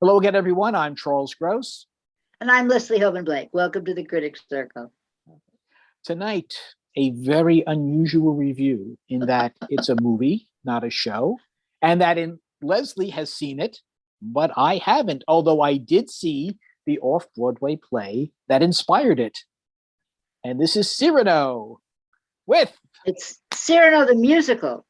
Hello again, everyone. I'm Charles Gross. And I'm Leslie Hoban Blake. Welcome to the Critics Circle. Tonight, a very unusual review in that it's a movie, not a show, and that Leslie has seen it, but I haven't, although I did see the Off-Broadway play that inspired it. And this is Cyrano with... It's Cyrano the musical.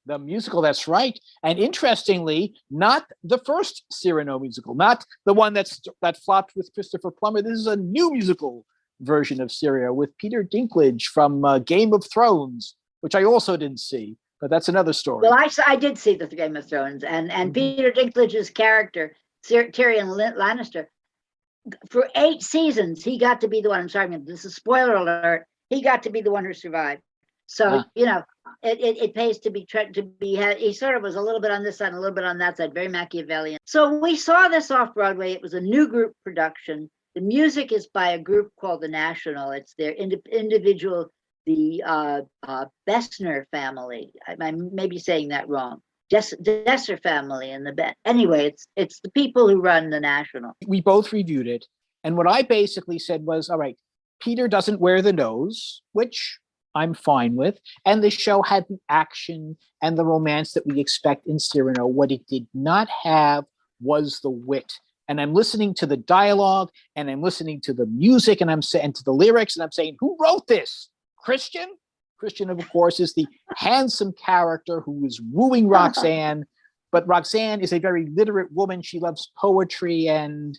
The musical, that's right. And interestingly, not the first Cyrano musical, not the one that flopped with Christopher Plummer. This is a new musical version of Cyrano with Peter Dinklage from Game of Thrones, which I also didn't see, but that's another story. Well, I did see the Game of Thrones, and Peter Dinklage's character, Tyrion Lannister, for 8 seasons, he got to be the one. I'm sorry, this is spoiler alert. He got to be the one who survived. So, you know, it pays to be, he sort of was a little bit on this side, a little bit on that side, very Machiavellian. So we saw this off-Broadway. It was a new group production. The music is by a group called The National. It's their individual, the Bessner family. I may be saying that wrong. Desser family and anyway, it's the people who run The National. We both reviewed it. And what I basically said was, all right, Peter doesn't wear the nose, which I'm fine with. And the show had the action and the romance that we expect in Cyrano. What it did not have was the wit. And I'm listening to the dialogue and I'm listening to the music and I'm saying to the lyrics and I'm saying, who wrote this? Christian? Christian, of course, is the handsome character who is wooing Roxanne, but Roxanne is a very literate woman. She loves poetry, and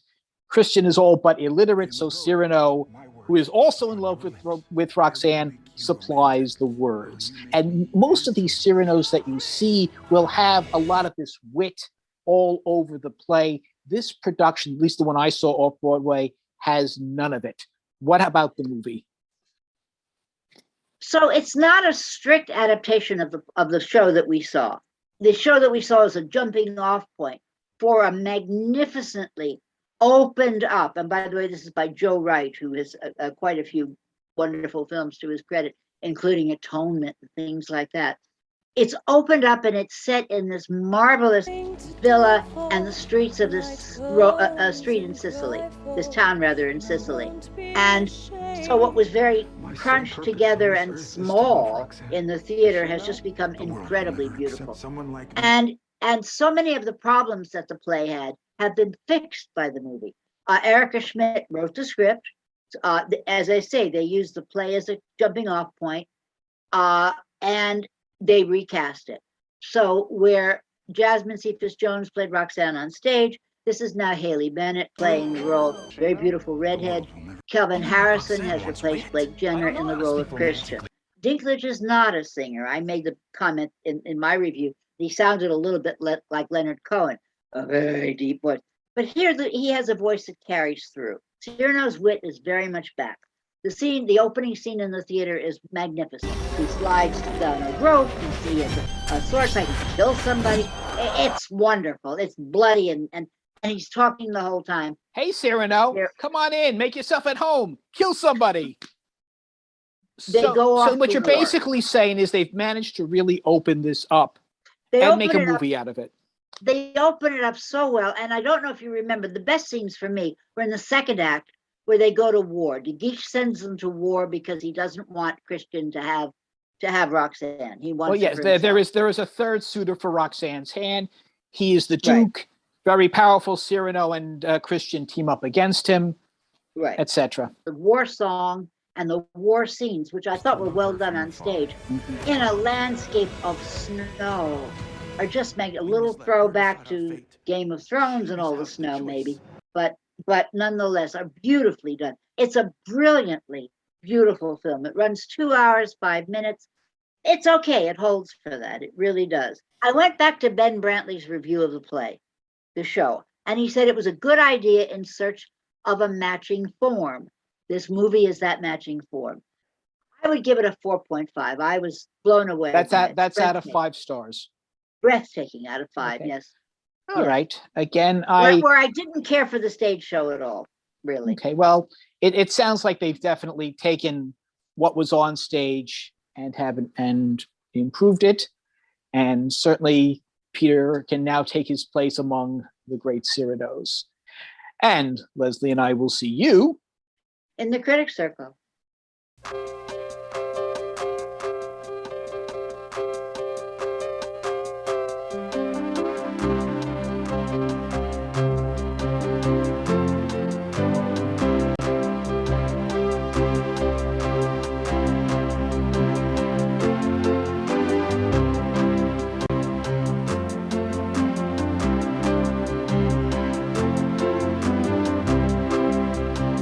Christian is all but illiterate. So Cyrano, who is also in love with Roxanne, supplies the words. And most of these Cyranos that you see will have a lot of this wit all over the play. This production, at least the one I saw off Broadway, has none of it. What about the movie? So it's not a strict adaptation of the show that we saw. The show that we saw is a jumping off point for a magnificently opened up, and by the way, this is by Joe Wright, who has quite a few wonderful films to his credit, including Atonement and things like that. It's opened up and it's set in this marvelous villa and the streets of this street in Sicily, this town rather in Sicily. And so what was very crunched together and small in the theater has just become incredibly beautiful. And so many of the problems that the play had have been fixed by the movie. Erica Schmidt wrote the script. As I say, they used the play as a jumping off point, and they recast it. So where Jasmine Cephas Jones played Roxanne on stage, this is now Haley Bennett playing the role of very beautiful redhead. Kelvin Harrison has replaced Blake Jenner in the role of Christian. Dinklage is not a singer. I made the comment in my review. He sounded a little bit like Leonard Cohen, a very deep voice. But here he has a voice that carries through. Cyrano's wit is very much back. The opening scene in the theater is magnificent. He slides down a rope, you see a sword fight, he kills somebody. It's wonderful. It's bloody and he's talking the whole time. Hey, Cyrano, come on in, make yourself at home, kill somebody. So what you're basically saying is they've managed to really open this up and make a movie out of it. They open it up so well, and I don't know if you remember, the best scenes for me were in the second act where they go to war. De Guiche sends them to war because he doesn't want Christian to have Roxanne. He wants. Well, yes, there is a third suitor for Roxanne's hand. He is the Duke. Right. Very powerful. Cyrano and Christian team up against him, right, etc. The war song and the war scenes, which I thought were well done on stage, in a landscape of snow, are just making a little throwback to Game of Thrones and all the snow, maybe, but nonetheless are beautifully done. It's a brilliantly beautiful film. It runs 2 hours, 5 minutes. It's okay. It holds for that. It really does. I went back to Ben Brantley's review of the play, the show, and he said it was a good idea in search of a matching form. This movie is that matching form. I would give it a 4.5. I was blown away. That's out of 5 stars. Breathtaking out of 5, okay. Yes. All right. Again, where I didn't care for the stage show at all, really. Okay, well, it sounds like they've definitely taken what was on stage and improved it, and certainly Peter can now take his place among the great Cyranos. And Leslie and I will see you In the Critics Circle.